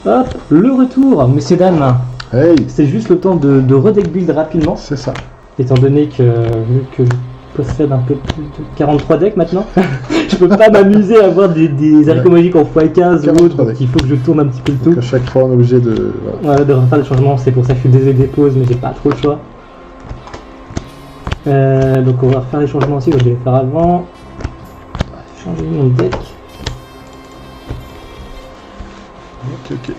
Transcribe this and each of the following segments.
Hop, le retour, messieurs dames. Hey, C'est juste le temps de redeck build rapidement, c'est ça. étant donné vu que je possède un peu plus de 43 decks maintenant, je peux pas m'amuser à avoir des arcs magiques en x15 ou autre, 43 donc il faut que je tourne un petit peu le Donc tout. à chaque fois on est obligé de... voilà. Voilà, de refaire des changements, c'est pour ça que je suis désolé des pauses, mais j'ai pas trop le choix. Donc on va refaire les changements aussi, comme je vais les faire avant. On va changer mon deck. Ok.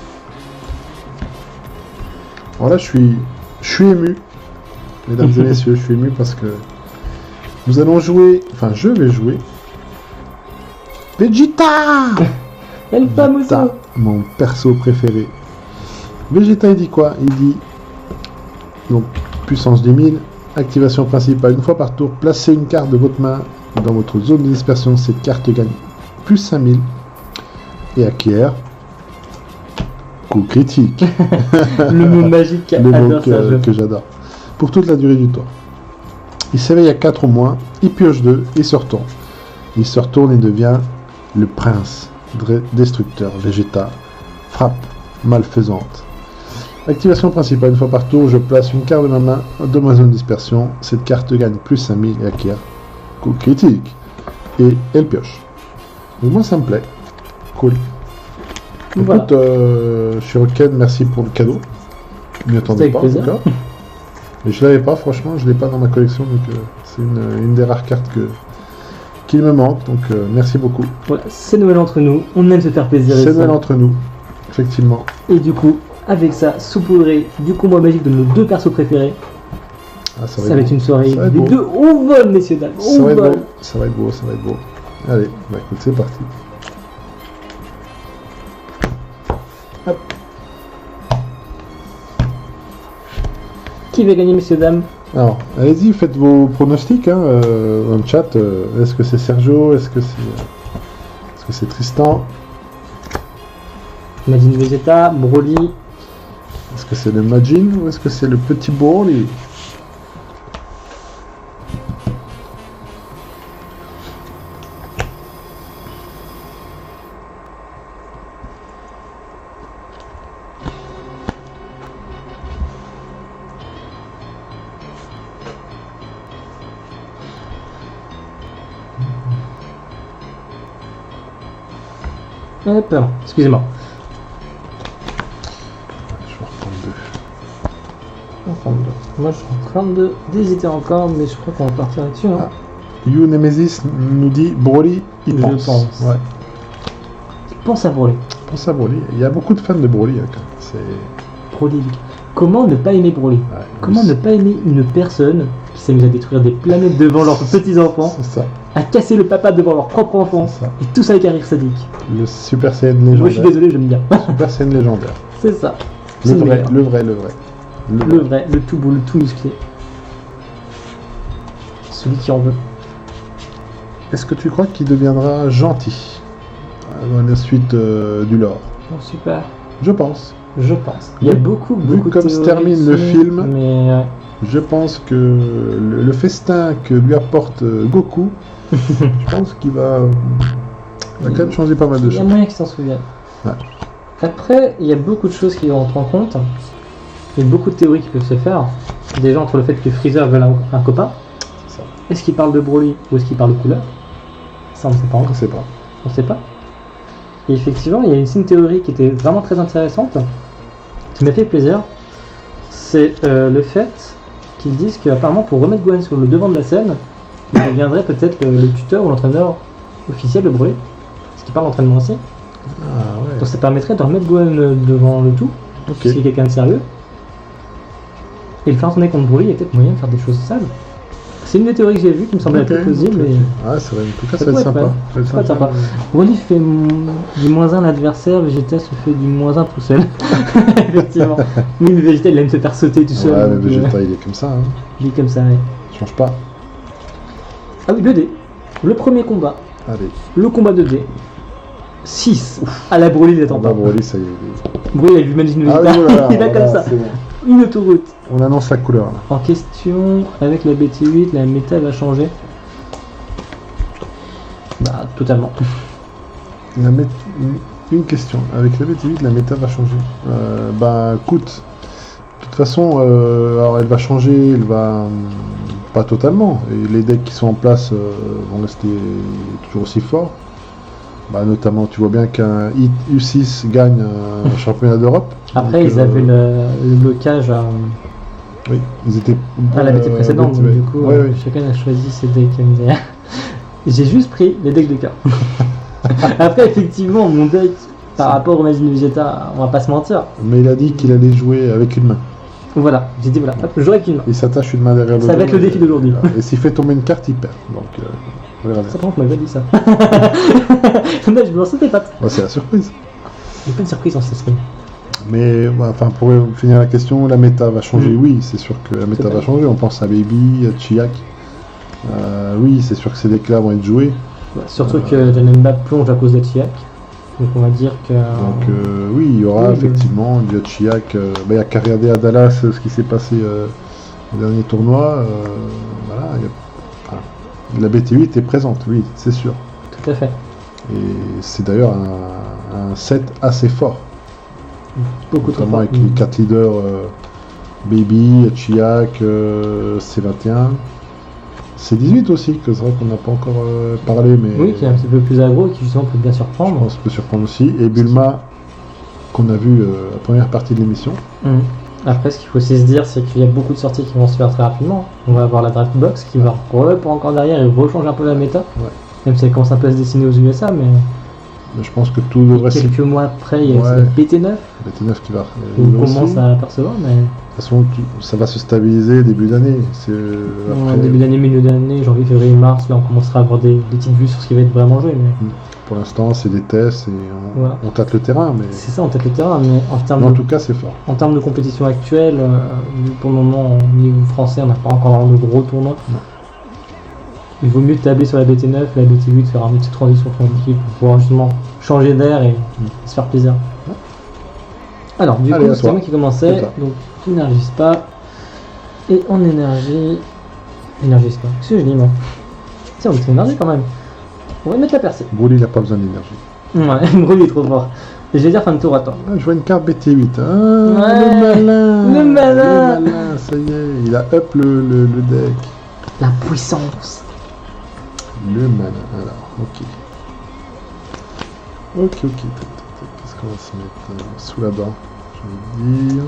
Alors là je suis ému, mesdames et messieurs, je suis ému parce que nous allons jouer, enfin je vais jouer Vegeta, El famoso. mon perso préféré. Vegeta il dit quoi? Il dit donc puissance 10 000, activation principale, une fois par tour, placez une carte de votre main dans votre zone de dispersion, cette carte gagne plus 5000 et acquiert coup critique. Le mot magique Le mot adore ça. que j'adore. Pour toute la durée du tour. Il s'éveille à 4 au moins, il pioche 2, il se retourne. Il se retourne et devient le prince destructeur. Vegeta, frappe malfaisante. Activation principale, une fois par tour, je place une carte de ma main dans ma zone de dispersion. Cette carte gagne plus 5000 et acquiert coup critique. Et elle pioche. Donc moi ça me plaît. Cool. Voilà. Écoute, Shuriken, merci pour le cadeau. Je m'y attendais Avec pas en plaisir. tout cas. Mais je l'avais pas, franchement, je l'ai pas dans ma collection, donc c'est une des rares cartes qui me manque, donc merci beaucoup. Voilà, c'est Noël entre nous, on aime se faire plaisir. C'est ici. Noël entre nous, effectivement. Et du coup, avec ça, saupoudré du combat magique de nos deux persos préférés, Ah, ça va être beau. une soirée Ça va être des beau. deux au vol, messieurs dames. Ça Au va être vol. beau, ça va être beau, ça va être beau. Allez, bah écoute, c'est parti. Hop. Qui va gagner, messieurs dames? Alors, allez-y, faites vos pronostics hein, dans le chat. Est-ce que c'est Sergio? Est-ce que c'est Tristan? Majin Vegeta, Broly. Est-ce que c'est le Majin ou est-ce que c'est le petit Broly? Hop, excusez-moi. Je vais reprendre deux. Enfin, moi, je suis en train d'hésiter encore, mais je crois qu'on va partir là-dessus. Hein. You Nemesis nous dit Broly, il Je pense. pense. Ouais. Pense à Broly. Pense à Broly. Il y a beaucoup de fans de Broly. Hein, quand même. C'est... Broly. Comment ne pas aimer Broly? Ouais, Comment ne pas aimer une personne qui s'amuse à détruire des planètes devant leurs petits-enfants, C'est ça. à casser le papa devant leurs propres enfants, C'est ça. et tout ça avec un rire sadique? Le Super Saiyan Moi, je légendaire. suis désolé, j'aime bien. Super Saiyan légendaire. C'est ça. Le C'est vrai, meilleur. le vrai, le vrai. Le vrai, le tout beau, le tout musclé. Celui qui en veut. Est-ce que tu crois qu'il deviendra gentil dans la suite du lore? Bon, super. Je pense. Je pense. Il y a beaucoup Vu de comme se théories termine le dessus, film, mais Je pense que le festin que lui apporte Goku, je pense qu'il va quand même changer pas mal de il y a choses. moyen qu'ils s'en souviennent. Ouais. Après, il y a beaucoup de choses qui rentrent en compte. Il y a beaucoup de théories qui peuvent se faire. Déjà entre le fait que Freezer veut un copain. C'est ça. Est-ce qu'il parle de Broly ou est-ce qu'il parle de couleur? Ça on ne sait pas Je encore. sais pas. On ne sait pas. Et effectivement, il y a aussi une théorie qui était vraiment très intéressante, qui m'a fait plaisir. C'est le fait qu'ils disent qu'apparemment pour remettre Gohan sur le devant de la scène, il deviendrait peut-être le tuteur ou l'entraîneur officiel de Broly. Parce qu'il parle d'entraînement aussi. Ah ouais. Donc ça permettrait de remettre Gohan devant le tout, Ok. s'il est quelqu'un de sérieux. Et le faire tourner contre Broly, il y a peut-être moyen de faire des choses sales. C'est une des théories que j'ai vues qui me semblait Ok, assez plausible. ok, Mais... ok. Ah, c'est vrai. En tout cas, Ça ça va être pourrait sympa. être Ça va être Ça va être sympa. Broly fait du -1 à l'adversaire, Vegeta se fait du -1 tout seul. Effectivement. Oui, mais Vegeta il aime se faire sauter tout seul. Ouais, mais donc, Vegeta, il est comme ça. Hein. il est comme ça, ouais. Il change pas. Ah oui, 2D. Le premier combat. Allez. Le combat 2D. 6. À la Broly, il attend On va pas. Broly, ça y est. Broly, il a lui-même une Ah oui, voilà, il va comme ça. c'est bon. Une autoroute. On annonce la couleur là. En question, avec la BT8, la méta va changer. Bah, totalement. La mé- une question. Avec la BT8, la méta va changer. Bah, écoute, de toute façon, alors elle va changer, elle va pas totalement. Et les decks qui sont en place vont rester toujours aussi forts. Bah, notamment, tu vois bien qu'un U6 gagne un championnat d'Europe. Après, Donc, ils avaient le blocage oui, ils étaient à la BT précédente, donc du coup, ouais, ouais. chacun a choisi ses decks MDR. J'ai juste pris les decks de cœur. Après, effectivement, mon deck, par rapport au Imagine Vegeta, on va pas se mentir. Mais il a dit qu'il allait jouer avec une main. Voilà, j'ai dit voilà, hop, je jouerai avec une main. Il s'attache une main derrière le Ça va dos, être le défi d'aujourd'hui. Et s'il fait tomber une carte, il perd. Donc, on verra bien. Ça, par contre, on m'avait pas dit ça. Mais je me lance tes pattes. Bah, c'est la surprise. Il n'y a pas de surprise en cette semaine. Mais bah, enfin, pour finir la question, la méta va changer. Oui, c'est sûr que la méta va Totalement. changer. On pense à Baby, à Chiak. Oui, c'est sûr que ces decks-là vont être joués. Surtout que Janemba plonge à cause de Chiak. Donc on va dire que. Donc oui, il y aura oui, effectivement du Chiak. Il n'y a qu'à regarder à Dallas ce qui s'est passé au dernier tournoi. Voilà, la BT8 est présente, oui, c'est sûr. Tout à fait. Et c'est d'ailleurs un set assez fort. Beaucoup trop Notamment fort. avec les 4 leaders Baby, Chiak, C21. C18 aussi, que c'est vrai qu'on n'a pas encore parlé, mais Oui, qui est un petit peu plus aggro et qui justement peut bien je surprendre. pense que ça peut surprendre aussi. Et Bulma, qu'on a vu la première partie de l'émission. Après, ce qu'il faut aussi se dire, c'est qu'il y a beaucoup de sorties qui vont se faire très rapidement. On va avoir la Draft Box qui va reprendre encore derrière et rechanger un peu la méta. Ouais. Même si elle commence un peu à se dessiner aux USA, mais Mais je pense que tout devrait se... quelques mois après, il y a aussi Ouais. la BT9 BT9 qui va qu'on arriver aussi. commence à apercevoir, mais De toute façon, ça va se stabiliser début d'année. C'est après, début d'année, milieu d'année, janvier, février, mars, là on commencera à avoir des petites vues sur ce qui va être vraiment joué. Mais pour l'instant, c'est des tests et Voilà. on tâte le terrain. Mais c'est ça, on tâte le terrain, mais en tout cas, c'est fort. en termes de compétition actuelle, pour le moment, au niveau français, on n'a pas encore vraiment de gros tournois. Non. Il vaut mieux tabler sur la BT9, la BT8, faire une petite transition sur l'équipe pour pouvoir justement changer d'air et se faire plaisir. Alors, du Allez, coup, à c'est toi. moi qui C'est commençais, toi. donc énergise pas. Et en énergie. Énergise pas. Qu'est-ce que je dis, moi? Tiens, on est énergie quand même. On va mettre la percée. Broly, il n'a pas besoin d'énergie. Ouais, Broly est trop fort. Et je vais dire fin de tour à toi. Ah, je vois une carte BT8. Ah, Ouais, le malin. le malin. Le malin, ça y est. Il a up le deck. La puissance. Le malin. Alors, ok. Ok. Qu'est-ce qu'on va se mettre sous la dent, je vais dire.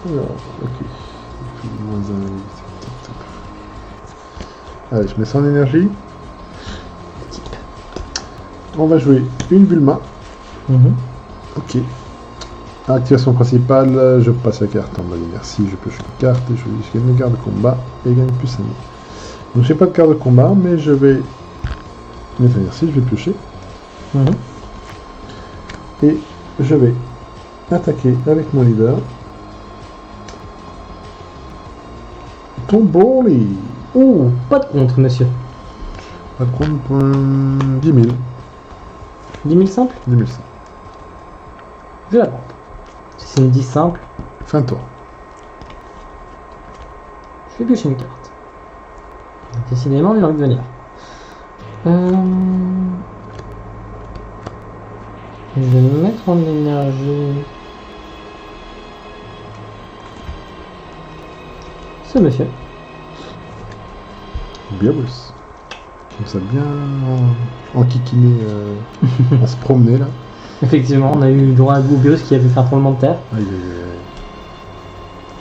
Alors, ok. Moins un. Top. Allez, je mets ça en énergie. On va jouer une Bulma. Ok. Activation principale, je passe la carte en mode merci, je pioche une carte et je gagne une carte de combat et gagne plus un. Donc j'ai pas de carte de combat, mais je vais mettre un merci, je vais piocher et je vais attaquer avec mon leader. Ton Broly. Ouh, pas de contre, monsieur. Pas de compte pour 10 000. 10 000 simple 10 000 ça. Je la prends. Si c'est une 10 simple, Fin de tour. je vais piocher une carte. Décidément, il a envie de venir. Je vais me mettre en énergie. Ce monsieur. Bien boss. Comme ça, bien en kikiné, à se promener là. Effectivement, on a eu droit à Goubius qui avait fait un tremblement de terre. Aïe.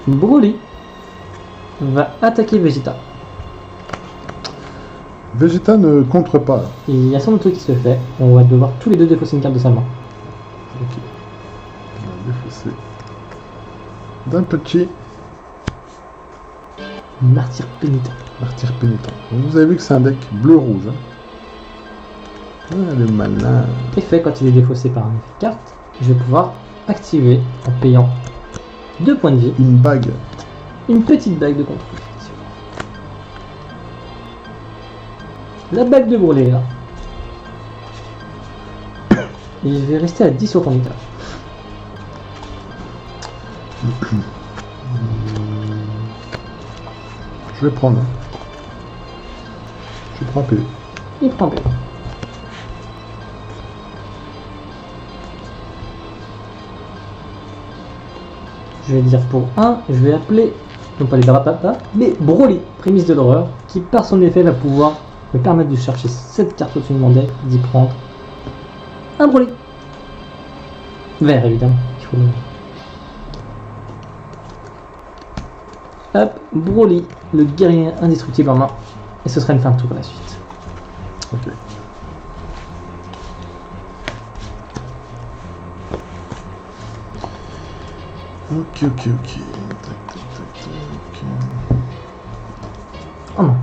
Broly va attaquer Vegeta. Vegeta ne contre pas. Là. Il y a son auto qui se fait. On va devoir tous les deux défausser une carte de sa main. Ok. On va défausser d'un petit Martyr pénitent. martyr pénitent. Donc, vous avez vu que c'est un deck bleu-rouge. Hein. Ah, le malin. Effet, quand il est défaussé par un effet de carte, je vais pouvoir activer en payant 2 points de vie Une bague. une petite bague de contrôle. La bague de Broly est là. Et je vais rester à 10 au conducteur. Je vais prendre. Je prends un PV. Il prend PV. Je vais dire pour 1, je vais appeler, non pas les Darapapa, mais Broly, prémisse de l'horreur, qui par son effet va pouvoir me permettre de chercher cette carte au-dessus de mon deck, d'y prendre un Broly. Vert évidemment. Il faut le... Hop, Broly, le guerrier indestructible en main. Et ce sera une fin de tour à la suite. Ok. Ok. Tac, tac, tac. Oh non.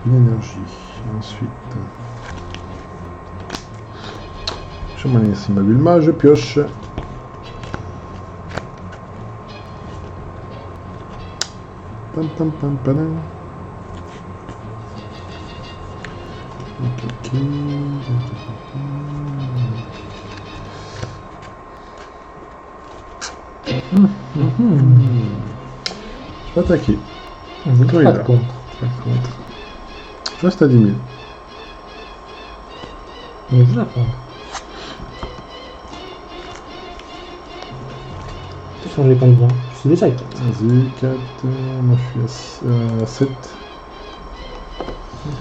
Une énergie. Ensuite. Je m'en laisse ma Bulma, je pioche. Pam pam pam pam. Ok. Je vais attaquer. Je ne Toi, pas il de a. contre. Par contre. Je reste à 10 000. Mais je la prends. Je vais changer les points de vie. Je suis déjà à 4. Vas-y, 4. Moi je suis à 7.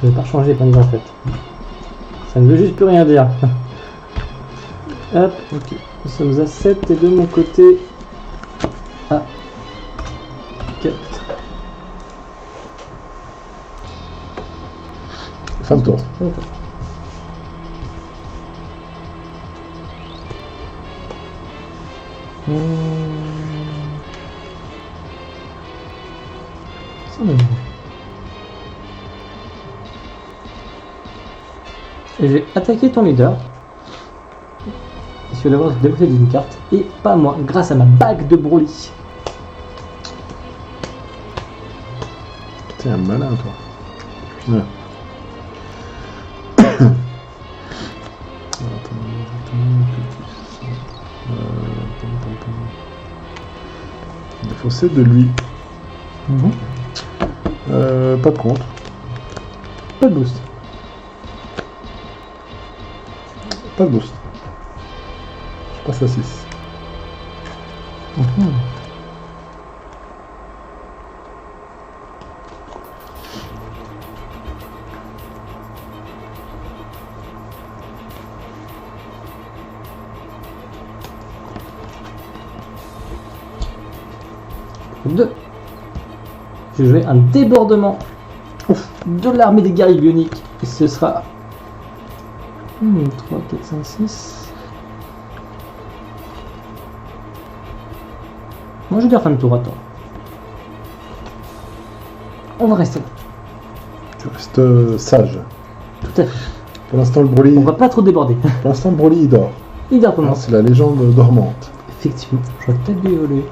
Je vais pas changer les points de vie en fait. Ça ne veut juste plus rien dire. Hop, Ok. nous sommes à 7 et de mon côté à 4. Fin de tour. Ça me va. Et je vais attaquer ton leader. Je vais l'avoir débloqué d'une carte. Et pas moi, grâce à ma bague de Broly. T'es un malin toi. Ouais. Il faut c'est de lui. Pas de contre. Pas de boost. Pas de boost. Je passe à 6. Deux. Je vais jouer un débordement de l'armée des guerriers bioniques. Et ce sera 3, 4, 5, 6. Moi je vais dire fin de tour, attends. On va rester là. Tu restes sage. Tout à fait. Pour l'instant, le Broly. On va pas trop déborder. Pour l'instant, le Broly il dort. Il dort pour Non, l'instant. c'est la légende dormante. Effectivement, je vais peut-être lui évoluer.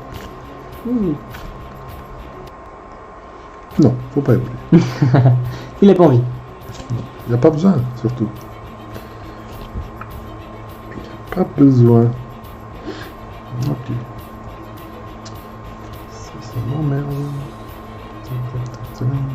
Non, faut pas évoluer. Il a pas envie. Il n'y a pas besoin, surtout. Il n'y a pas besoin. Ok. Ça m'emmerde. Ça m'emmerde.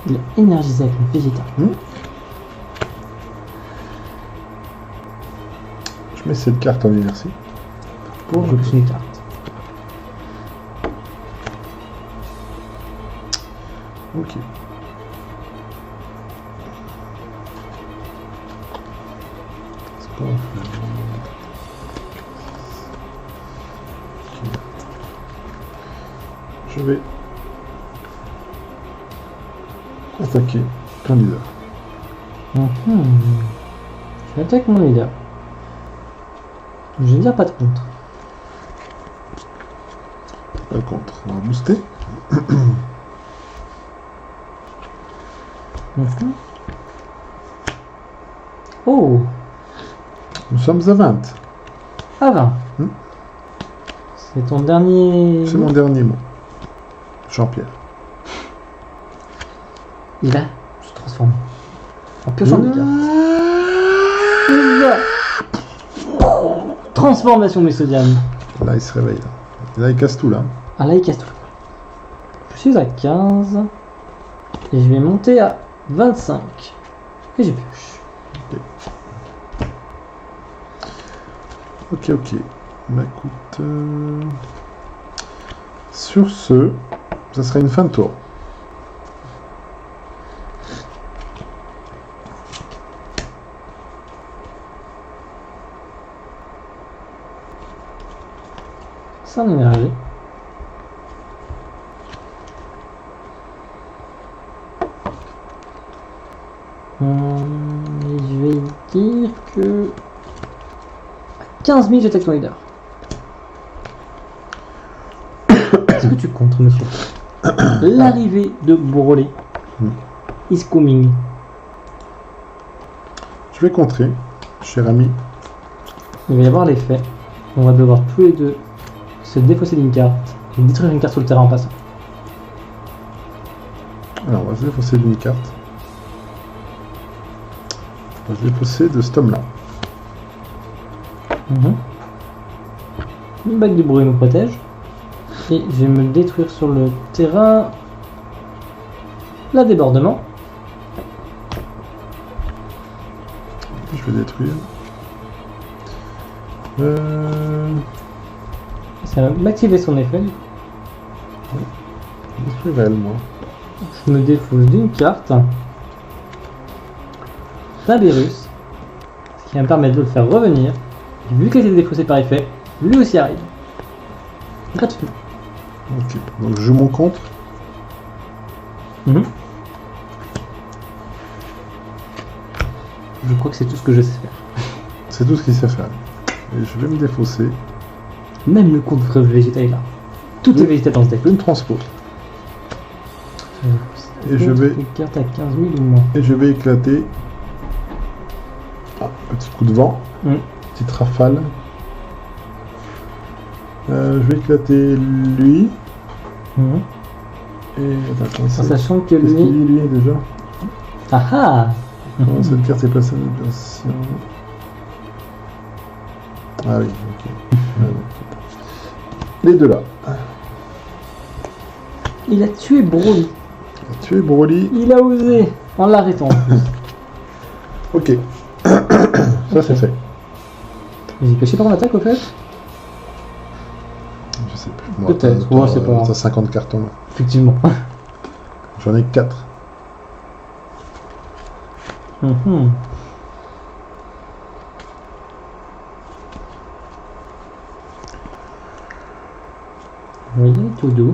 Il a énergisé avec une végétale. Je mets cette carte en inertie. Pour je touche une carte. Ok. C'est pas ok. Je vais attaquer ton leader. Je attaque mon leader. Je vais dire pas de contre. Pas contre. On va booster. Oh, Nous sommes à 20. à 20. C'est ton dernier. C'est mon dernier mot. Jean-Pierre. Il va se transformer. En piochant des cartes. Transformation Mésodiane. Là, il se réveille. Là, il casse tout, là. Ah là il casse tout. Je suis à 15. Et je vais monter à 25. Et j'ai pioche. Ok. Bah écoute... Sur ce, ça sera une fin de tour. Ça en énergie. Et je vais dire que... à 15 000 j'attaque ton leader. Est-ce que tu comptes, monsieur? L'arrivée de Broly is coming. Je vais contrer, cher ami. Il va y avoir l'effet. On va devoir tous les deux se défausser d'une carte et détruire une carte sur le terrain en passant. Alors, on va se défausser d'une carte. On va se défausser de cet homme-là. Une bague de bruit me protège. Et je vais me détruire sur le terrain. La débordement. Je vais détruire. Ça va m'activer son effet. Détruire elle, moi. Je me défausse d'une carte. Faberus. Ce qui va me permettre de le faire revenir. Et vu qu'il a été défaussé par effet, lui aussi arrive. Gratuitement. Ok, donc je joue mon contre. Je crois que c'est tout ce que je sais faire. C'est tout ce qu'il sait faire. Et je vais me défausser. Même le contre végétal est là. Tout est végétal dans ce deck. Une transpo. Et je vais... Une carte à 15 000 ou moins. Et je vais éclater. Ah, petit coup de vent. Petite rafale. Je vais éclater lui. Et attends, En sachant que qu'est-ce qu'il dit lui... lui déjà? Ah ah. Cette carte est placée en opération. Ah oui, ok. Les deux là. Il a tué Broly. Tu es Broly. Il a osé. En l'arrêtant. Ok. Ça c'est fait. J'ai pêché par mon attaque au fait. Je sais plus. Moi, Peut-être, t'as- ouais, c'est pas grave. T'as 50 cartons là. Effectivement. J'en ai 4. Vous voyez, tout doux.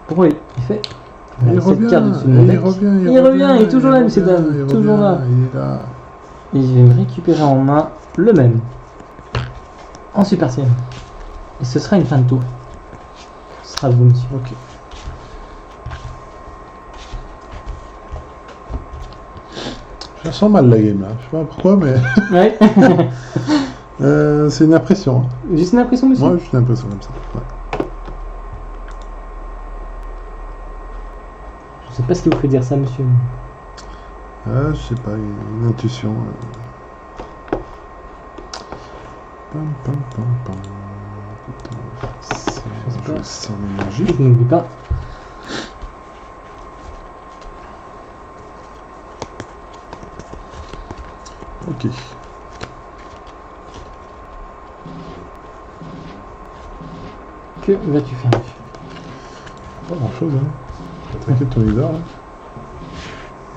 Pourquoi il fait Il cette revient, carte dessus de mon deck. il revient, Il est toujours là, messieurs dames, il toujours revient, là. Il est là. Et je vais me récupérer en main le même. En Super Saiyan. Et ce sera une fin de tour. Ce sera vous, monsieur. Ok. Je sens mal la game là. Je sais pas pourquoi, mais Ouais. c'est une impression. Hein. Juste une impression, monsieur. Moi, j'ai une impression comme ça. Ouais. Je sais pas ce qui vous fait dire ça, monsieur. Je sais pas, une intuition. Pam, pam, pam, pam. Je sens l'énergie. Je n'oublie pas. Ok. Que vas-tu faire, monsieur? Pas grand chose, hein. Attaquer ton leader là.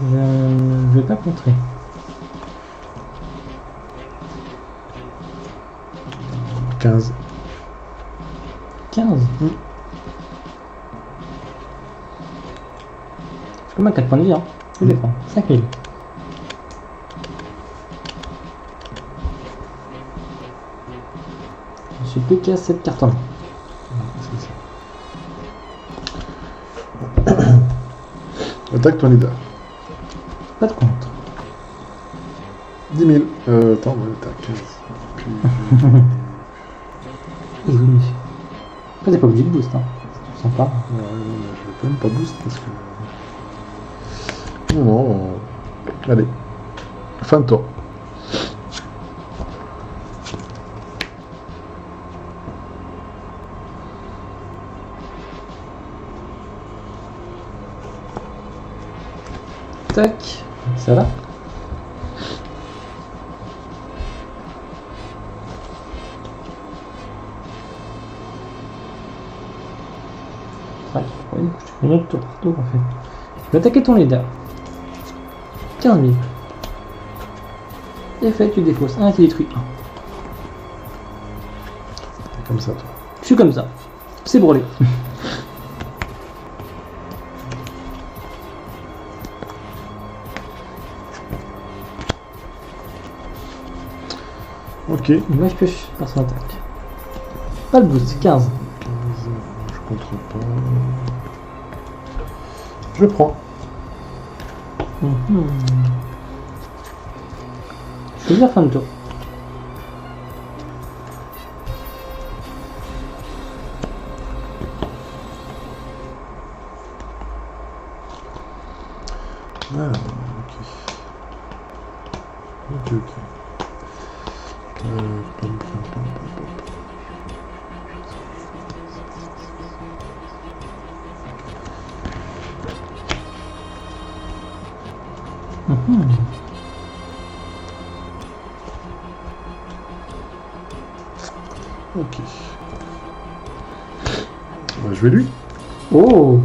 Je vais pas contrer. 15. 15. C'est comme un 4 points de vie, hein. Je les prends. 5000. Je suis plus qu'à 7 cartes en main. C'est ça. Attaque ton leader. Pas de contre. 10 000. Attends, ouais, t'as 15. Puis, Oui, monsieur. Après, t'es pas obligé de boost, hein. C'est sympa. ouais, non, mais je vais quand même pas boost parce que Non, non. Allez. Fin de tour. Tac. Ça va. Ouais, du coup, je te fais un autre tour en fait. Tu vas attaquer ton leader. 15 000. Et fait, tu défausses. Un, tu détruis un. C'est comme ça, toi. Je suis comme ça. C'est brûlé. Ok. Moi, je pioche par son attaque. Pas le boost, 15. 15, je contre pas. Je prends. Je vais dire fin de tour. Ah, ok. Ok, ok. Pom, pom, pom, pom, pom. Ok. Bah, je vais lui. Oh!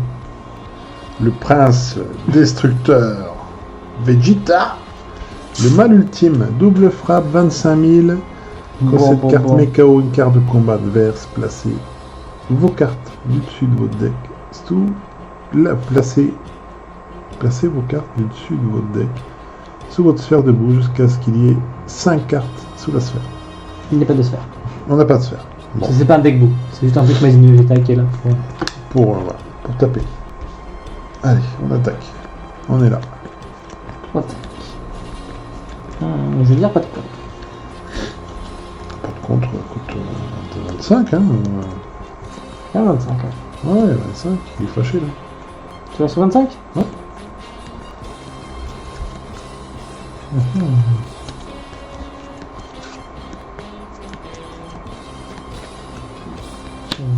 Le prince destructeur Vegeta. Le mal ultime. Double frappe 25 000. Quand cette carte met KO une carte de combat adverse, placez vos cartes du dessus de votre deck. Placez vos cartes du dessus de votre deck sous votre sphère de boue jusqu'à ce qu'il y ait 5 cartes sous la sphère. Il n'y a pas de sphère. On n'a pas de sphère. Bon. C'est pas un deck bout. C'est juste un truc Mazino Vegeta qui est là. Voilà, pour taper. Allez, on attaque. On est là. Attaque. Je veux dire pas de quoi. Par contre, écoute, 25, hein. 25. Ouais, 25, il est fâché là. Tu vas sur 25? Ouais.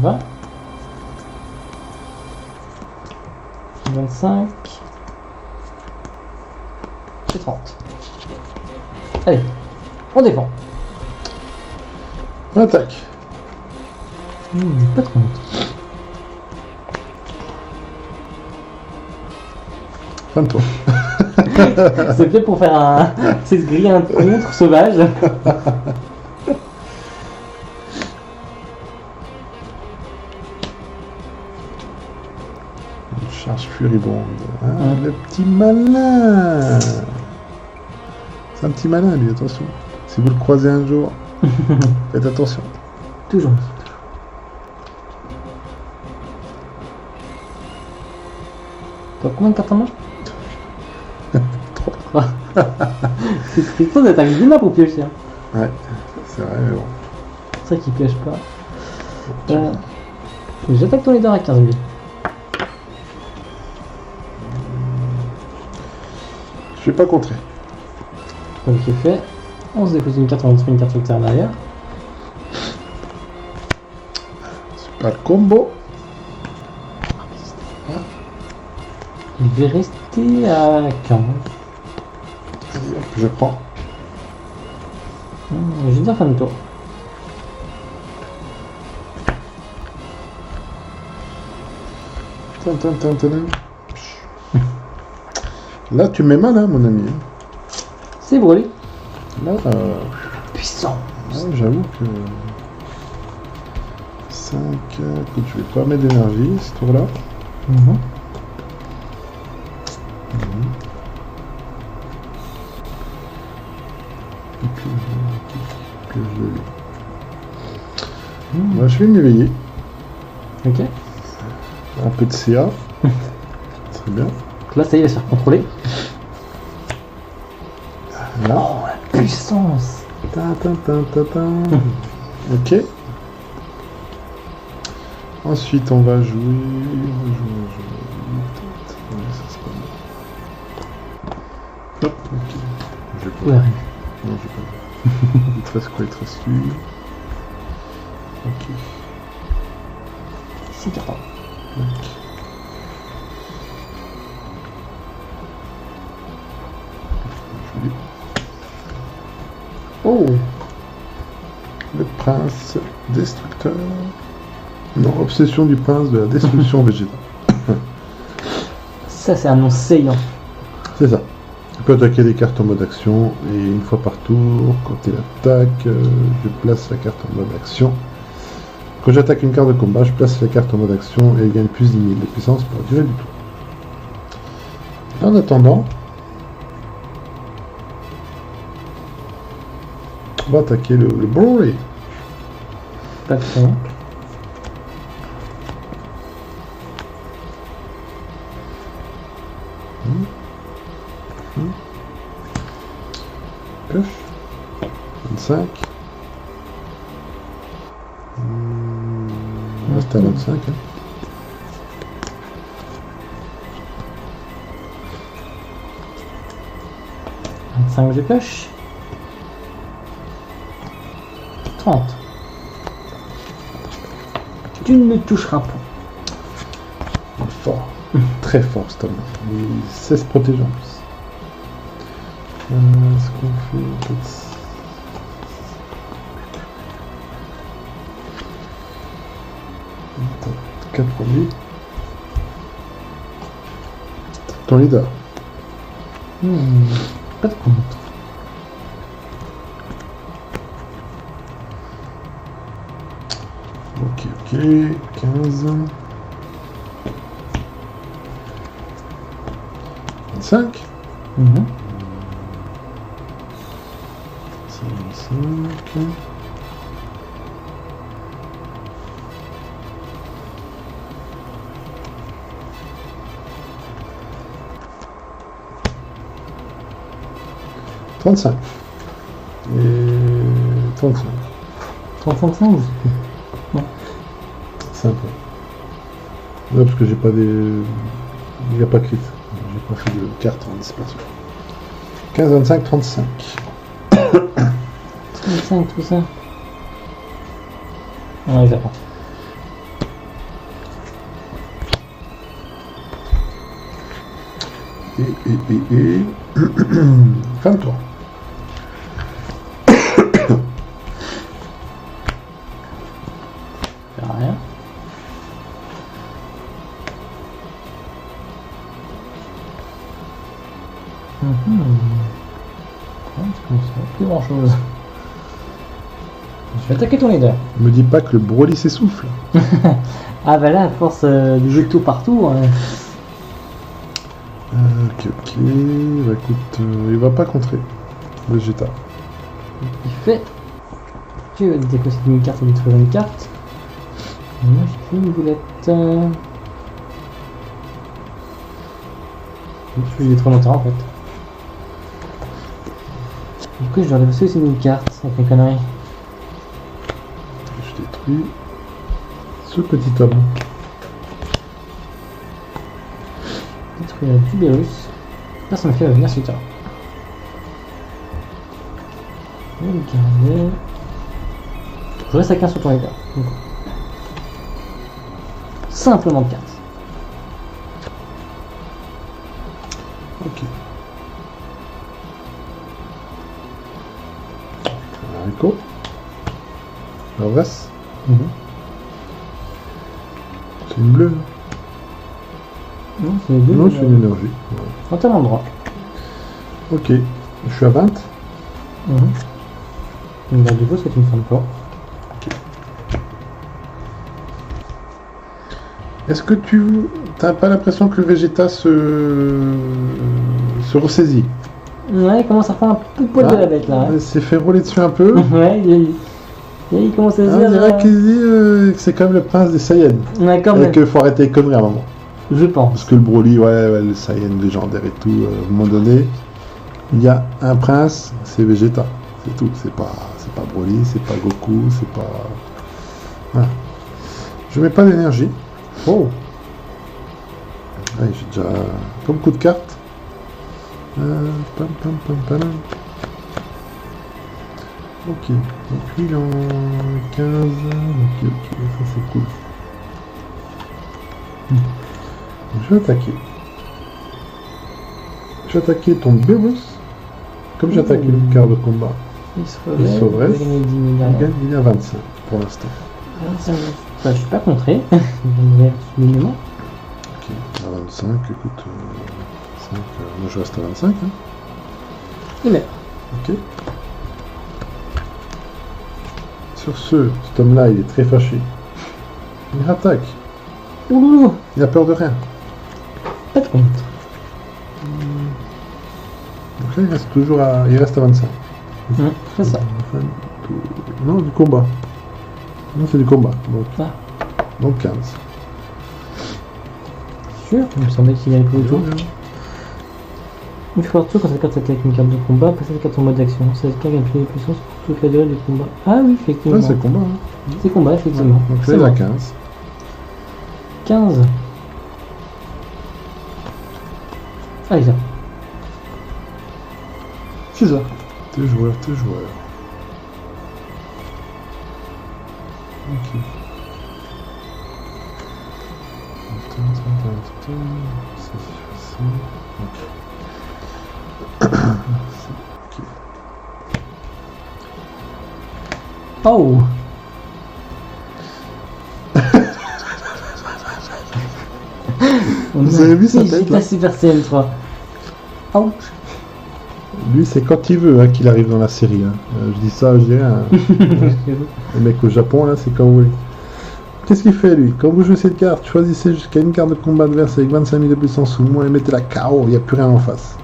20. 25. Et 30. Allez, on défend. On attaque. Pas de compte. Fin de tour. C'est fait pour faire un. C'est se griller un contre sauvage. Une charge furibonde. Ah, le petit malin. C'est un petit malin lui, attention. Si vous le croisez un jour, faites attention. Toujours. T'as combien de cartes en main? 3. C'est triste d'attaquer du map pour piocher. Hein. Ouais, c'est vrai, mais bon. C'est vrai qu'il pioche pas. J'attaque ton leader à 15 000. Je vais pas contrer. Donc il fait. On se dépose une carte, on se met une carte sur le terrain derrière. Super combo. Il vais rester à 15. Allez, hop, je prends. Je vais dire fin de tour. Là, tu mets mal, hein, mon ami. C'est brûlé. Là, Puissant. j'avoue que 5. Écoute, je vais pas mettre d'énergie ce tour-là. Et puis, je le lis. Moi, je vais m'éveiller. Ok. Un peu de CA. Très bien. Donc là, ça y est, il va se faire contrôler. Là. Oh, la puissance. Ok. Ensuite, on va jouer. Ouais, ça, c'est pas Hop, ok. J'ai pas. Ouais. Non, j'ai pas. Il te reste quoi? Il te reste lui. Ok. 6 cartes. Ok. Joli. Oh! Le prince destructeur. Non, obsession du prince de la destruction végétale. Ça, c'est un nom saillant. C'est ça. Tu peux attaquer les cartes en mode action et une fois par tour, quand il attaque, je place la carte en mode action. Quand j'attaque une carte de combat, je place la carte en mode action et elle gagne plus 10 000 de puissance pour la durée du tour. En attendant, on va attaquer le Broly. Pas de son. Pioche. 25. On reste à 25. Hein. « 25, je pioche. 30. Tu ne me toucheras pas. Fort. Très fort cet homme. Il 16 protégés en plus. Ce qu'on fait peut-être... 4 pour lui. Ton leader. Pas de compte. Ok, 15. 25. 25. « 35. Et 35. 35, je sais plus. C'est un peu. Ouais, parce que j'ai pas des... Il n'y a pas crit. J'ai pas fait de carte en dispersion. 15, 25, 35. 35, tout ça. Ouais, j'apprends. Et... fin de tour. Rien. Plus grand chose. Je vais attaquer ton leader. Me dis pas que le Broly s'essouffle. Ah bah là, à force de jouer tout partout. Ok. Bah écoute, il va pas contrer. Vegeta. Il fait. Tu vas décocher une carte et détruire une carte. Et moi j'ai fait une boulette. Je vais détruire mon terrain en fait. Du coup je dois défausser aussi une carte avec mes conneries. Je détruis ce petit homme. Détruire le Tubérus. Là ça me fait revenir sur le terrain. Je vais le garder. Je reste à 15 sur ton leader. Simplement de 15. Ok. Haricot. L'adresse. C'est une bleue. Non, c'est deux. Non, c'est une énergie. Ouais. Entièrement droit. Ok. Je suis à 20. Bah, du coup, c'est une fin de tour. Est-ce que tu n'as pas l'impression que le Vegeta se ressaisit? Ouais, il commence à faire un peu de poil de la bête là. Il s'est fait rouler dessus un peu. Ouais, il commence à se On dire. dirait qu'il dit que c'est quand même le prince des Saiyans. Ouais, quand Et même. qu'il faut arrêter les conneries à un moment. Je pense. Parce que le Broly, ouais, le Saiyan légendaire et tout, à un moment donné, il y a un prince, c'est Vegeta. C'est tout. C'est pas Broly, c'est pas Goku, c'est pas. Voilà. Je mets pas d'énergie. Oh. Ouais, j'ai déjà comme coup de carte. Pam, pam, pam, pam. Ok, donc lui il est en 15. Ok, ça c'est cool. Je vais attaquer. Je vais attaquer ton Beerus. Comme j'ai attaqué le quart de combat, Il se il se relève. redresse. Il gagne 10 000 il derrière. gagne, il est à 25 pour l'instant. Je suis pas contré. J'aimerais minimum. Ok, à 25, écoute. 5, moi je reste à 25. Hein. Il meurt. Ok. Sur ce, cet homme-là, il est très fâché. Il attaque. Ouh, Il a peur de rien. pas de compte. Donc là, il reste toujours à... Il reste à 25. C'est ça. Non, du combat. Non, c'est du combat. Donc, Ah. donc 15. Sûr, il me semblait qu'il allait pour le tour. Une fois par tour, quand cette carte attaque avec une carte de combat, passe cette carte en mode action. Cette carte gagne plus de puissance pour toute la durée du combat. Ah oui, effectivement. Ouais, c'est combat. Hein. C'est combat, effectivement. Donc C'est là, il a bon. 15. 15. Allez, ça. C'est ça. T'es joueur. Ok. Ça, c'est facile. Ok. Oh. Vous avez vu sa tête, J'ai là la Super CM3. Ouch. Lui, c'est quand il veut hein, qu'il arrive dans la série. Hein. Je dis ça, je dis rien. Le mec au Japon, là, c'est quand vous voulez. Qu'est-ce qu'il fait, lui? Quand vous jouez cette carte, choisissez jusqu'à une carte de combat adverse avec 25 000 de puissance ou moins et mettez-la KO, il n'y a plus rien en face.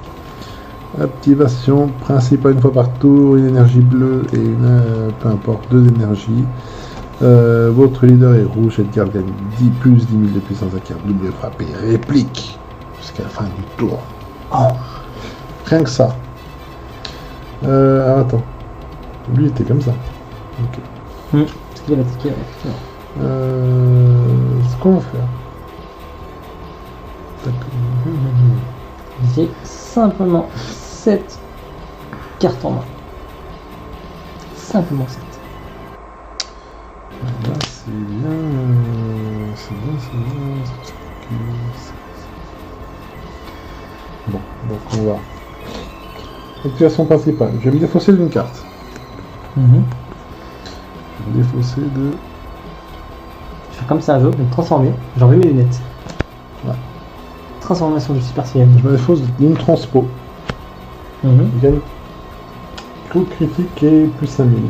Activation, principe à une fois par tour, une énergie bleue et une, peu importe, 2 énergies. Votre leader est rouge, cette carte gagne 10 000 de puissance à carte double frappe et réplique jusqu'à la fin du tour. Oh. Rien que ça. Attends. Lui était comme ça. Ok. Parce qu'il avait attaqué, effectivement. Ce qu'on va faire. J'ai simplement 7 cartes en main. Simplement 7. Là, c'est bien. C'est bien. Bon, donc on va. Activation principale. Je vais me défausser d'une carte. Je vais me défausser de. Je fais comme ça, je vais me transformer. J'enlève mes lunettes. Ouais. Transformation du Super CM. Je me défausse d'une transpo. Je gagne coup critique et plus 5000.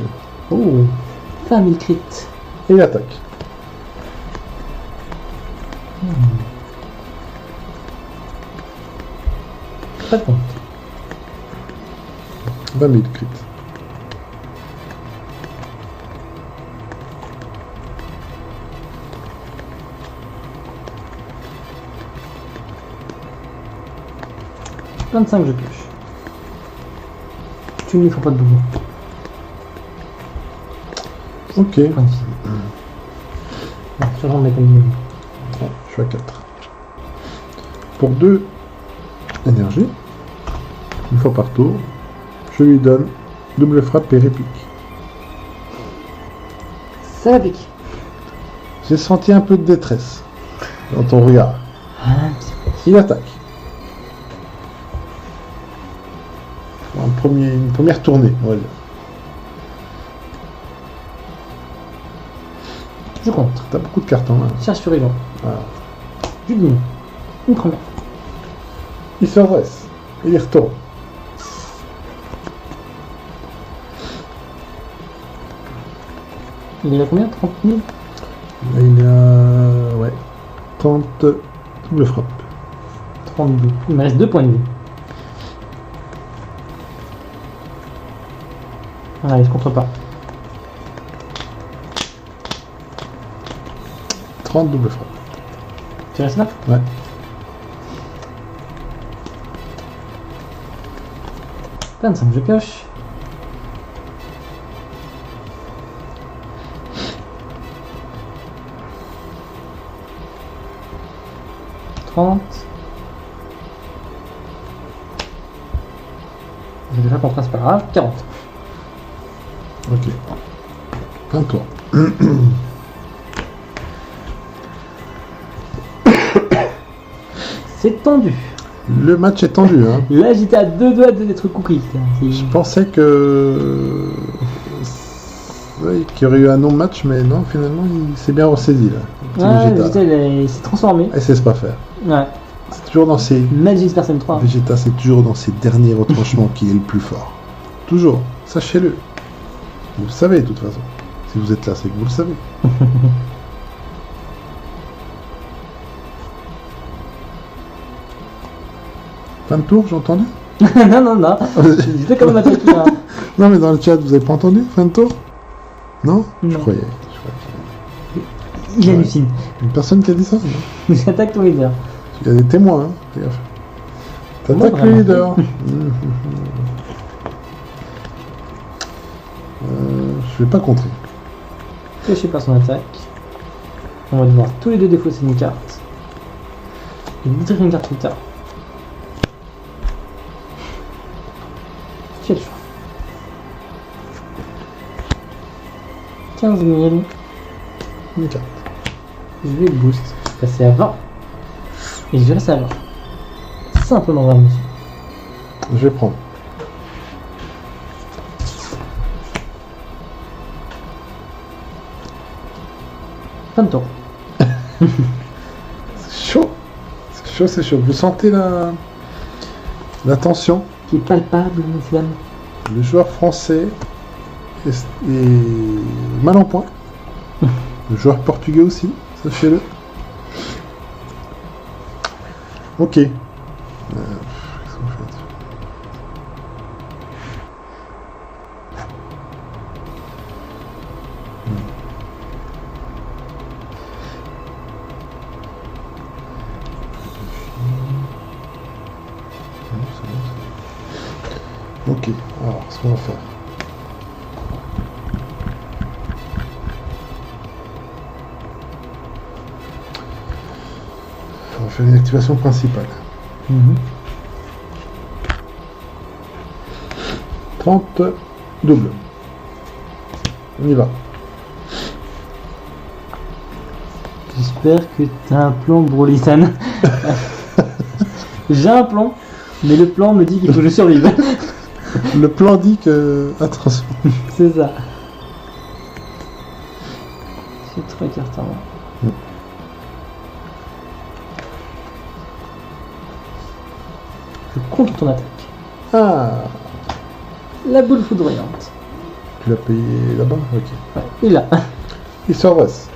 Oh, 20 000 crit. Et attaque. Pas de compte. 20 000 crit. « 25, je pioche. Tu ne lui feras pas de doublon. Ok. Point de vie. Je rentre comme niveau. Ouais, je suis à 4. Pour 2 énergies, une fois par tour, je lui donne double frappe et réplique. Ça va pique. J'ai senti un peu de détresse dans ton regard. Il attaque. Une première tournée, on va dire. Je compte. T'as beaucoup de cartes en main. Cherche sur les gens. Voilà. Du dîner. Une première. Il se redresse. Et il retourne. Il est à combien? 30 000? Là, il est à... Ouais. 30 double frappe. 32. Il me reste 2 points de vie. Allez, je contre pas. 30 double frappe. Tu restes là? Ouais. « 25, je pioche. « 30. J'ai déjà contre c'est pas grave. 40. Ok. Un tour. C'est tendu. Le match est tendu, hein. Là, j'étais à 2 doigts d'être cookie. Je pensais que. Oui, qu'il y aurait eu un non-match, mais non, finalement, il s'est bien ressaisi là. Ouais, Vegeta. Vegeta, il s'est transformé. Il sait pas faire. Ouais. C'est toujours dans ses. Magic Person 3. Vegeta, c'est toujours dans ses derniers retranchements qui est le plus fort. Toujours. Sachez-le. Vous le savez, de toute façon. Si vous êtes là, c'est que vous le savez. Fin de tour, j'ai entendu. non. J'étais comme un attaqué. Hein. Non, mais dans le chat, vous avez pas entendu? Fin de tour? Non, Je Non. croyais. Il Ouais. hallucine. Une personne qui a dit ça? Non. J'attaque ton leader. Il y a des témoins, hein. Fais gaffe. Moi, T'attaques le vraiment. leader. Je vais pas contrer. Pêchez par son attaque. On va devoir tous les deux défausser une carte. Et détruire une carte plus tard. Quel choix. 15 000. Une carte. Je vais boost. Passer à 20. Et je reste à 20. Simplement 20 monsieur. Je vais prendre. Fin de tour. C'est chaud. C'est chaud. Vous sentez la tension? Qui est palpable, messieurs dames. Le joueur français est mal en point. Le joueur portugais aussi, sachez-le. Ok. Qu'est-ce qu'on fait là-dessus? Non, c'est bon. Ok, alors, ce qu'on va faire. On va faire une activation principale. 30 double. On y va. J'espère que t'as un plan, Brolysan. J'ai un plan, mais le plan me dit qu'il faut que je survive. Le plan dit que... Attention. C'est ça. J'ai 3 cartes en main. Je contre ton attaque. Ah, La boule foudroyante. tu l'as payé là-bas? Ok. Ouais, et là. Il sort Vess.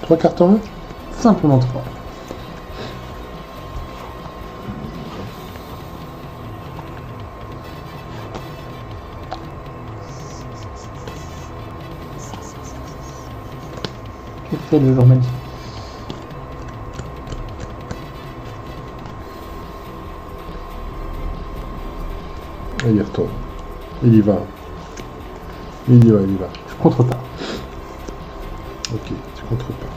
Trois cartes en main? Simplement 3. Que fait le jour magique? Et il retourne. Il y va. Il y va. Je contre pas. Ok, tu contres pas.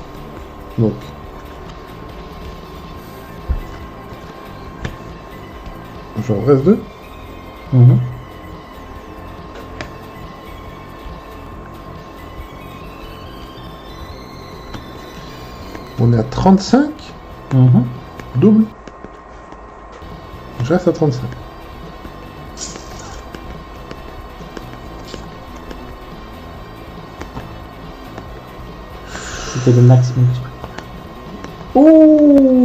Donc. J'en reste 2. On est à 35. Double. Je reste à 35. C'était le maximum. Oh,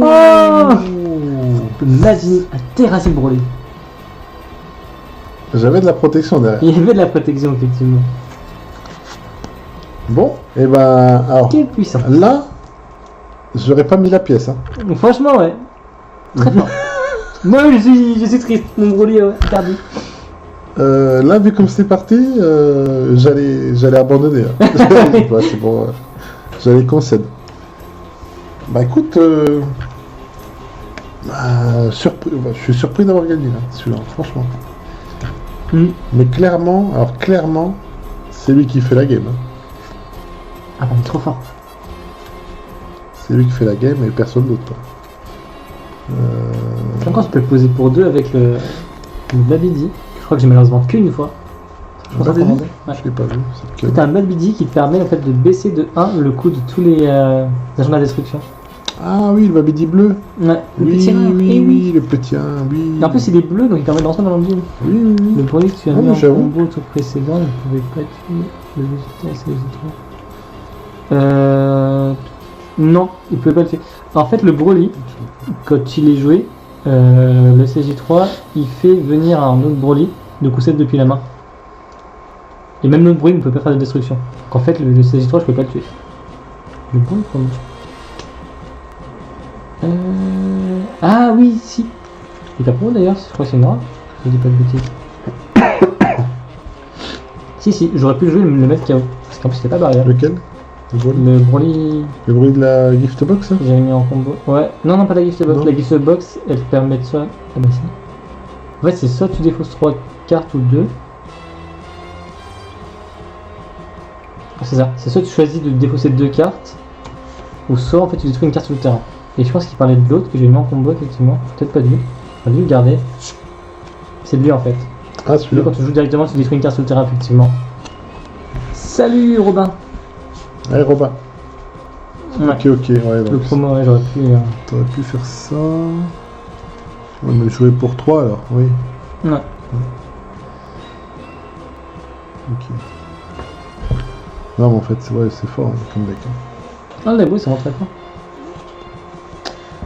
Magie a terrassé le Broly. J'avais de la protection derrière. Il y avait de la protection, effectivement. Bon, et ben alors Quelle puissance. là, j'aurais pas mis la pièce. Hein. Franchement, ouais. Très fort. Moi, je suis triste. Mon Broly est perdu. Là, vu comme c'est parti, j'allais abandonner. Hein. Ouais, c'est bon. J'allais concéder. Bah écoute, je suis surpris d'avoir gagné là, celui-là, franchement. Mais clairement, c'est lui qui fait la game. Hein. Ah bah, il est trop fort. C'est lui qui fait la game et personne d'autre. Quoi. Encore, tu peux le poser pour 2 avec le Babidi. Je crois que j'ai malheureusement qu'une fois. Je pense Babidi que ouais. Je l'ai pas vu. C'est C'est un Babidi qui te permet en fait de baisser de 1 le coût de tous les agents de la destruction. Ah oui, le Babidi bleu. Ouais, le Oui, petit 1. oui, le petit 1, oui. Et en plus, il est bleu donc il permet de rentrer dans le deal. Oui, oui, oui. Le bruit que tu as Ah, mis mais en j'avoue. combo au tour précédent ne pouvait pas tuer le végétal, c'est non, il pouvait pas le faire. En fait, le Broly, quand il est joué, le CJ3, il fait venir un autre Broly de coup 7 depuis la main. Et même notre Broly ne peut pas faire de destruction. Donc en fait, le CJ3, je peux pas le tuer. Le Broly, comment Ah oui, si. Il est pas pro d'ailleurs, je crois que c'est noir. Je dis pas de bêtises. si, j'aurais pu le jouer et le mettre KO. Parce qu'en plus, c'était pas barrière. Lequel? Le Broly. Le Broly. Le bruit de la gift box hein. Que j'avais mis en combo. Ouais, non, pas la gift box. Non. La gift box, elle te permet de soit. Ah bah si. En fait, c'est soit tu défausses 3 cartes ou 2. C'est ça. C'est soit tu choisis de défausser 2 cartes, ou soit en fait tu détruis une carte sur le terrain. Et je pense qu'il parlait de l'autre que j'ai mis en combo, effectivement. Peut-être pas de lui. J'aurais dû le garder. C'est de lui en fait. Ah, Lui, celui-là. quand tu joues directement, tu détruis une carte sur le terrain, effectivement. Salut Robin. Allez, Robin. Ouais. Ok, ouais, Le donc promo, ouais, j'aurais pu. t'aurais pu faire ça. Ouais, mais jouer pour 3 alors, oui. Ouais. Ok. Non, mais en fait, c'est fort hein, comme deck. hein. Ah, les bruits, c'est vraiment très fort.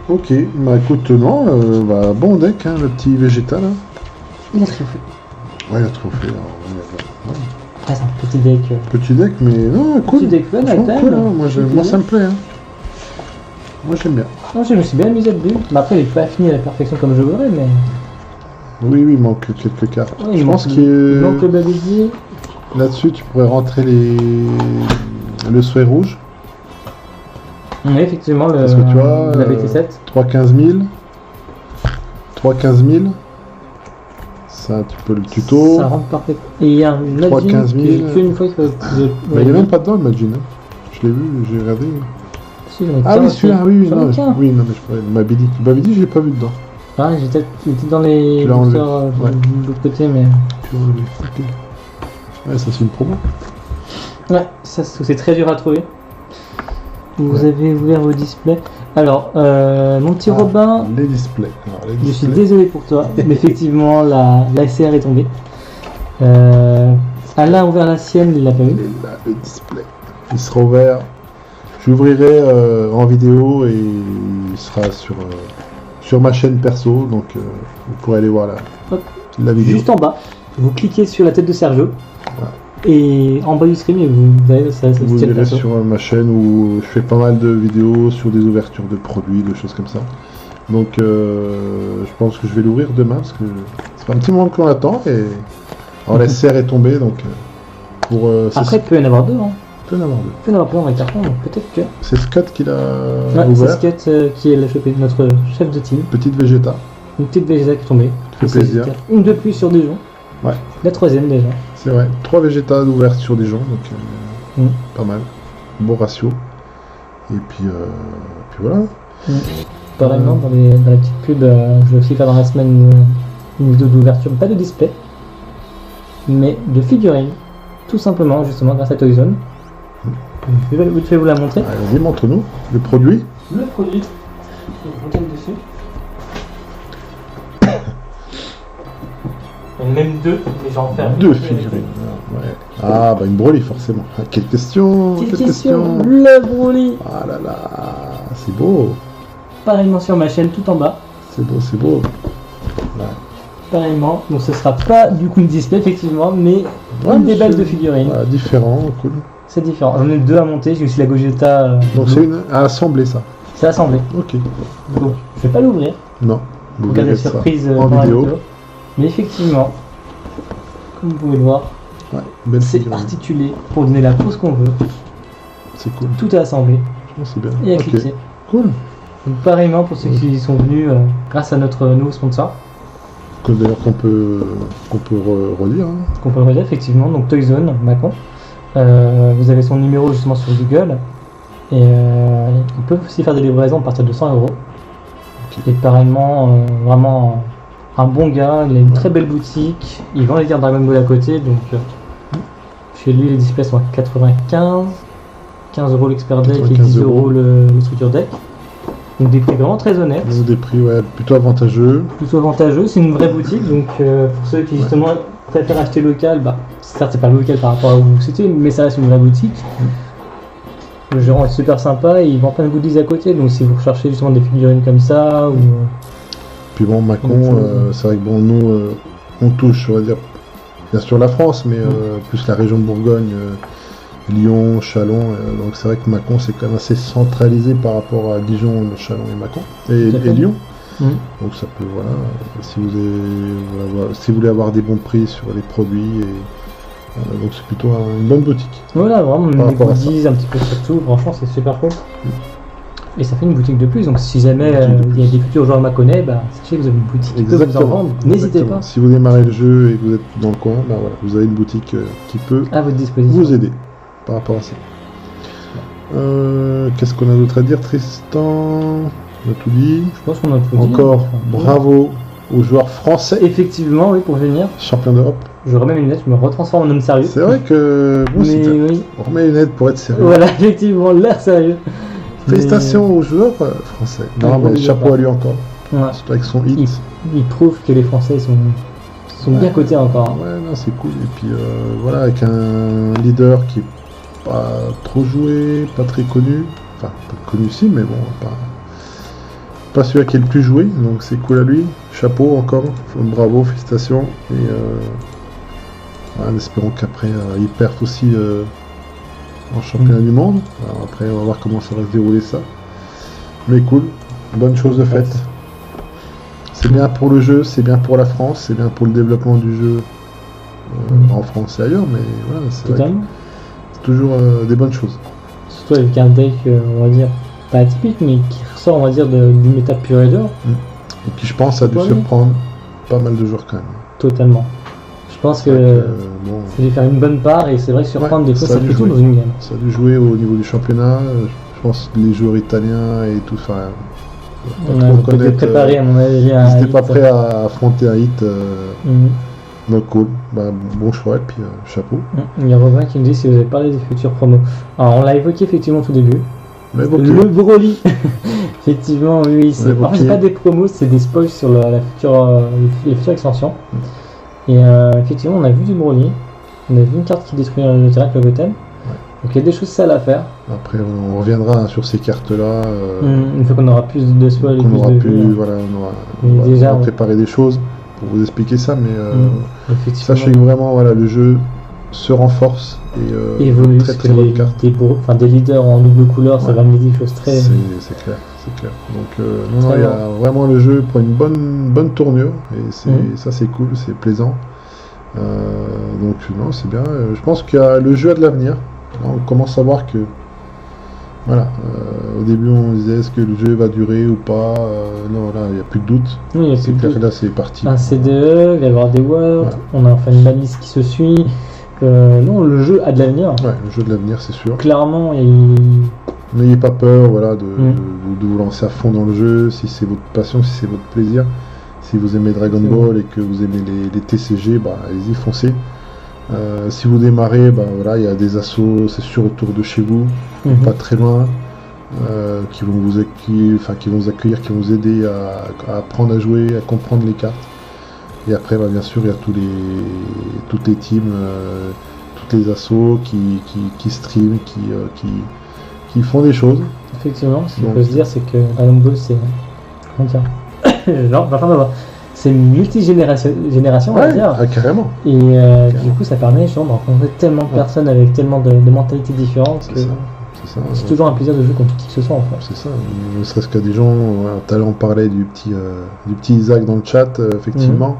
Ok, bah écoute, non, bon deck, hein, le petit végétal. Hein. Il a triomphé. Ouais, il a trop fait. Alors, ouais. Ah, c'est un petit deck. Petit deck, mais non, cool. Petit deck fun, Franchement, avec cool, elle. hein. Moi, ça me plaît. Hein. Moi, j'aime bien. Non, je me suis bien amusé dedans. Mais après, il n'est pas fini à la perfection comme je voudrais, mais. Oui, il manque quelques cartes. Ouais, je il pense manque que Donc, le Babidi. là-dessus, tu pourrais rentrer le souhait rouge. Oui, effectivement, Parce que tu vois, la BT7. 3-15 000. 3-15 000. Ça, tu peux le tuto. Ça rentre parfait. Et il y a un 3, Majin 15 que 000. j'ai tué une fois. Mais il est même pas dedans le Majin. Hein. Je l'ai vu, j'ai regardé. Si, j'en ai Ah qu'un oui, aussi. celui-là, oui, J'en ai qu'un. non, mais je parlais de Babidi. Babidi, je l'ai pas vu dedans. Ah, il était dans les Tu l'as enlevé. boosters Ouais. de l'autre côté, mais. Tu vois, ok. Ouais, ça c'est une promo. Ouais, ça c'est très dur à trouver. Vous avez ouvert vos displays. Alors, mon petit Robin, Les displays. Alors, les je suis displays. désolé pour toi, mais effectivement, la SR est tombée. Alain a ouvert la sienne, il l'a pas Il eu. est là, le display. Il sera ouvert. J'ouvrirai en vidéo et il sera sur ma chaîne perso, donc vous pourrez aller voir Hop. la vidéo. Juste en bas, vous cliquez sur la tête de Sergio. Voilà. Et en bas du screen, vous verrez ça se Vous tient verrez perso. sur ma chaîne où je fais pas mal de vidéos sur des ouvertures de produits, de choses comme ça. Donc je pense que je vais l'ouvrir demain parce que ça fait un petit moment qu'on attend et alors la SR est tombée donc pour Après, il peut y en avoir deux. Hein. il peut y en avoir deux. Il peut y en avoir plein dans les cartons, donc peut-être que. C'est Scott qui l'a Ouais, c'est ouvert. Scott qui est notre chef de team. Petite Vegeta. Une petite Vegeta qui est tombée. Ça fait plaisir. Une de plus sur Dijon. Ouais. La troisième déjà. C'est vrai. 3 Vegeta ouvertes sur Dijon donc pas mal. Bon ratio. Et puis voilà. Pareillement, dans la petite pub, je vais aussi faire dans la semaine une vidéo d'ouverture, pas de display, mais de figurines, tout simplement, justement, grâce à Toyzone. Je vais vous la montrer. Allez, vas-y, montre-nous le produit. Le produit, je regarde dessus. Il y en a même deux, mais j'en fais Deux figurines. Ouais. Ah bah une Broly forcément. Ah, quelle question. Petite question, le Broly. Ah là là, c'est beau. Pareillement sur ma chaîne, tout en bas. C'est beau, c'est beau. Ouais. Pareillement, donc ce sera pas du coup une display effectivement, mais Ouais, une des mais balles c'est- de figurines. Voilà, différent, cool. C'est différent. J'en ai deux à monter, j'ai aussi la Gogeta. Donc c'est une à assembler ça. C'est assemblé. Ok. Donc je vais pas l'ouvrir. Non. Vous Regardez verrez la ça surprise en pendant la vidéo. Mais effectivement, comme vous pouvez le voir, Ouais. Belle c'est figurine. articulé pour donner la pose qu'on veut. C'est cool. Tout est assemblé Franchement, c'est bien. et à Ok. cliquer. Cool. Donc pareillement pour ceux qui sont venus grâce à notre nouveau sponsor, Que d'ailleurs qu'on peut redire. Hein. qu'on peut le redire effectivement, donc Toyzone, Macron. Vous avez son numéro justement sur Google. Et ils peuvent aussi faire des livraisons à partir de 100 euros. Ok. Et pareillement, vraiment un bon gars, il a une très belle boutique. Il vend les cartes Dragon Ball à côté, donc chez lui les displays sont à 95, 15 euros l'expert deck et 95 10 euros euros le structure deck. Donc des prix vraiment très honnêtes, Niveau des prix, ouais, plutôt avantageux. plutôt avantageux. C'est une vraie boutique, donc pour ceux qui justement préfèrent acheter local, bah certes c'est pas local par rapport à où vous vous situez, mais ça reste une vraie boutique. Le gérant est super sympa et il vend plein de goodies à côté, donc si vous recherchez justement des figurines comme ça, ou Puis bon, Mâcon, Donc, c'est vrai que bon, nous, on touche, on va dire, bien sûr la France, mais plus la région de Bourgogne, Lyon, Châlons. Donc c'est vrai que Mâcon, c'est quand même assez centralisé par rapport à Dijon, Châlons et Mâcon, et Tout à fait. Lyon. Mhm. Donc ça peut, voilà, si vous voulez avoir des bons prix sur les produits, donc c'est plutôt une bonne boutique. Voilà, vraiment Par des rapport à ça. goodies un petit peu sur tout, franchement c'est super cool. Et ça fait une boutique de plus, donc si jamais Une boutique de il y a plus. des futurs joueurs Mâconnais, bah, sachez que vous avez une boutique qui peut vous en vendre, n'hésitez Exactement. pas, Si vous démarrez le jeu et que vous êtes dans le coin, bah voilà, vous avez une boutique qui peut à votre disposition. vous aider par rapport à ça. Qu'est-ce qu'on a d'autre à dire, Tristan? On a tout dit. Je pense qu'on a tout dit. Encore Enfin, bravo aux joueurs français Effectivement, oui, pour venir, champions d'Europe. je remets mes lunettes, je me retransforme en homme sérieux. C'est vrai que bon, Mais oui, on remet une aide pour être sérieux. voilà, effectivement, l'air sérieux. Félicitations aux joueurs français. Un Non, gros mais big chapeau up. à lui encore. Ouais. Surtout avec son hit. Il prouve que les Français sont bien Ouais. cotés encore. Ouais, non, c'est cool. Et puis voilà, avec un leader qui est pas trop joué, pas très connu. Enfin, pas connu si, mais bon, pas celui-là qui est le plus joué. Donc c'est cool à lui. Chapeau encore. Bravo, félicitations. Et en espérant qu'après, il perde aussi en championnat du monde. Alors après, on va voir comment ça va se dérouler ça. Mais cool. Bonne chose de faite. C'est bien pour le jeu, c'est bien pour la France, c'est bien pour le développement du jeu en France et ailleurs, mais voilà, c'est vrai que Totalement. c'est toujours des bonnes choses. Surtout avec un deck, on va dire, pas atypique, mais qui ressort, on va dire, d'une méta pure et dure. Et puis je pense que ça a dû Ouais. surprendre pas mal de joueurs quand même. Totalement. Je pense C'est vrai que bon, ça dû faire une bonne part et c'est vrai que surprendre Ouais, des fois ça a ça dû fait tout jouer. dans une game. ça a dû jouer au niveau du championnat. Je pense que les joueurs italiens et tout ça. On a peut-être préparé à mon avis ils un n'étaient hit. pas prêts à affronter un hit. Mhm. Donc cool, bah, bon choix et puis chapeau. Il y a Robin qui me dit si vous avez parlé des futurs promos. Alors on l'a évoqué effectivement au tout début. Mais bon, Le Broly. Effectivement, oui, c'est évoqué. en fait, c'est pas des promos, c'est des spoils sur la future, les futures extensions. Et effectivement, on a vu du Broly. On a vu une carte qui détruit le terrain avec le Gotham. Donc il y a des choses sales à faire. après on reviendra sur ces cartes-là. Une fois qu'on aura plus de spoils et qu'on plus aura de pu, vues, voilà, Mais on va déjà, on- préparer des choses pour vous expliquer ça, mais effectivement, sachez que vraiment, voilà, le jeu se renforce et évolue, très très bonne carte. des leaders en double couleur, ça Ouais. va amener des choses très. C'est clair, c'est clair. Donc non, il y a vraiment le jeu pour une bonne tournure et ça c'est cool, c'est plaisant. Donc non, c'est bien. Je pense que le jeu a de l'avenir. Là, on commence à voir que voilà. Au début, on disait est-ce que le jeu va durer ou pas. Non, là, il n'y a plus de doute. Oui, il y a C'est plus clair de- que là, c'est parti. un CDE, il va y avoir des Worlds, Ouais. on a enfin une balise qui se suit. Non, le jeu a de l'avenir. Ouais, le jeu de l'avenir, c'est sûr. Clairement, N'ayez pas peur, voilà, de vous lancer à fond dans le jeu. Si c'est votre passion, si c'est votre plaisir, si vous aimez Dragon C'est Ball et que vous aimez les TCG, bah allez-y, foncez. Si vous démarrez, bah voilà, il y a des assos, c'est sûr, autour de chez vous, pas très loin, qui vont vous accueillir, qui vont vous aider à apprendre à jouer, à comprendre les cartes. Et après, bah, bien sûr, il y a toutes les teams, toutes les assos qui streament, qui font des choses. effectivement, ce qu'il Donc- faut se dire, c'est que Dragon Ball, c'est. Comment dire genre, enfin, voilà. C'est multigénération, on va dire. Carrément. Et du coup, ça permet justement de rencontrer tellement de personnes avec tellement de mentalités différentes que C'est ça. c'est toujours un plaisir de jouer contre qui que ce soit en fait. C'est ça. Ne serait-ce qu'à des gens. Tout à l'heure, on parlait du petit Isaac dans le chat, effectivement.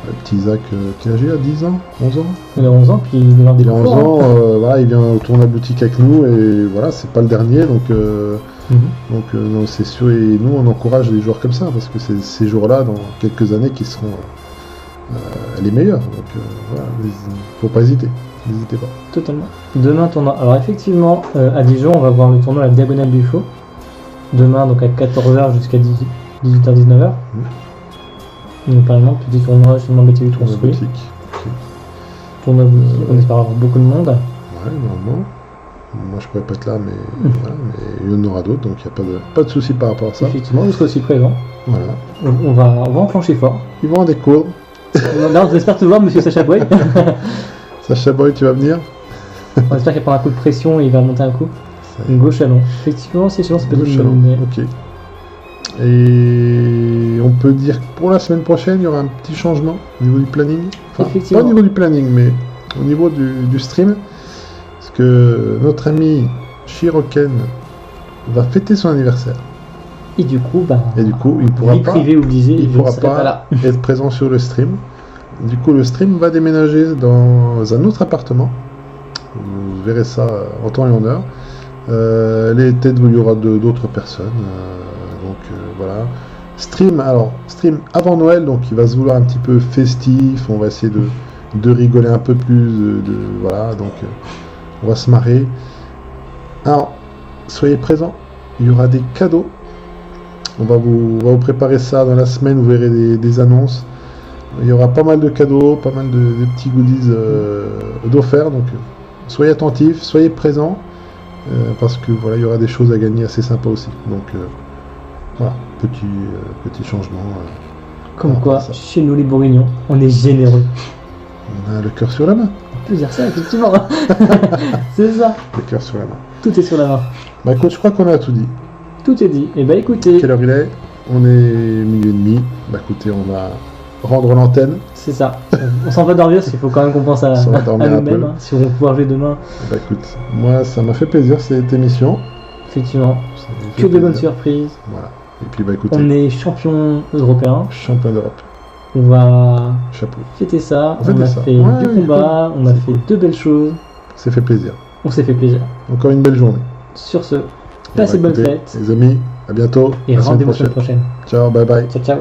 Le petit Isaac, quel âge il a 10 ans 11 ans Il a 11 ans, puis il est dans des Il a 11 concours, ans, hein. voilà, il vient tourner la boutique avec nous et voilà, c'est pas le dernier donc. Mhm. Non, c'est sûr, et nous on encourage les joueurs comme ça parce que c'est ces joueurs-là dans quelques années qui seront les meilleurs. Donc voilà, faut pas hésiter. n'hésitez pas. Totalement. Demain, tournoi. Alors, effectivement, à Dijon, on va voir le tournoi La Diagonale du Faux. Demain, donc à 14h jusqu'à 18h-19h. Donc, par exemple, petit tournoi justement BTU Tournoi construit. boutique. Ok. Tournoi boutique, on espère avoir beaucoup de monde. Ouais, normalement. Moi, je pourrais pas être là, mais voilà, mais il y en aura d'autres, donc il n'y a pas de souci par rapport à ça. Effectivement, vous serez aussi présent. Voilà. On va enclencher fort. Ils vont en découvrir. Là, on espère te voir, monsieur Sacha Boy. Sacha Boy, tu vas venir? On espère qu'il prend un coup de pression et il va monter un coup. C'est- Une gauche chalon. Effectivement, c'est sûr, c'est peut-être une bonne idée. Ok. Et on peut dire que pour la semaine prochaine, il y aura un petit changement au niveau du planning. Enfin, pas Effectivement. au niveau du planning, mais au niveau du stream. Parce que notre ami Shiroken va fêter son anniversaire. Et du coup, Et du coup, il pourra vie pas, privée obligée, il je pourra ne serai pas là. pas être présent sur le stream. Du coup, le stream va déménager dans un autre appartement. Vous verrez ça en temps et en heure. Les têtes où il y aura d'autres personnes. Voilà. Stream avant Noël, donc il va se vouloir un petit peu festif. On va essayer de rigoler un peu plus. Voilà, donc on va se marrer. Alors, soyez présents. Il y aura des cadeaux. On va vous préparer ça dans la semaine. Vous verrez des annonces. Il y aura pas mal de cadeaux, pas mal de petits goodies d'offerts. Donc, soyez attentifs, soyez présents. Parce que voilà, il y aura des choses à gagner assez sympas aussi. Donc, voilà, petit changement. Comme Ah, quoi, ça. chez nous les Bourguignons, on est généreux. On a le cœur sur la main. On peut dire ça, effectivement. C'est ça. Le cœur sur la main. Tout est sur la main. Bah écoute, je crois qu'on a tout dit. Tout est dit. Et bah écoutez, Quelle heure il est? On est minuit et demi. Bah écoutez, on va rendre l'antenne. c'est ça. On s'en va dormir parce qu'il faut quand même qu'on pense à, On s'en va dormir un nous-mêmes. peu. Hein, si on va pouvoir jouer demain, Bah écoute, moi ça m'a fait plaisir cette émission. effectivement. Ça m'a fait Que de bonnes plaisir. surprises. Voilà. Et puis bah écoutez, On est champion européen. champion d'Europe. On va Chapeau. fêter ça. On fêter On a ça. fait Ouais, du ouais, combat. cool. On a C'est fait cool. deux belles choses. C'est fait plaisir. On s'est fait plaisir. Encore une belle journée. Sur ce, Bah, passez bonne écoutez, fête. Les amis, à bientôt. Et la semaine rendez-vous la semaine prochaine. Ciao, bye bye. Ciao, ciao.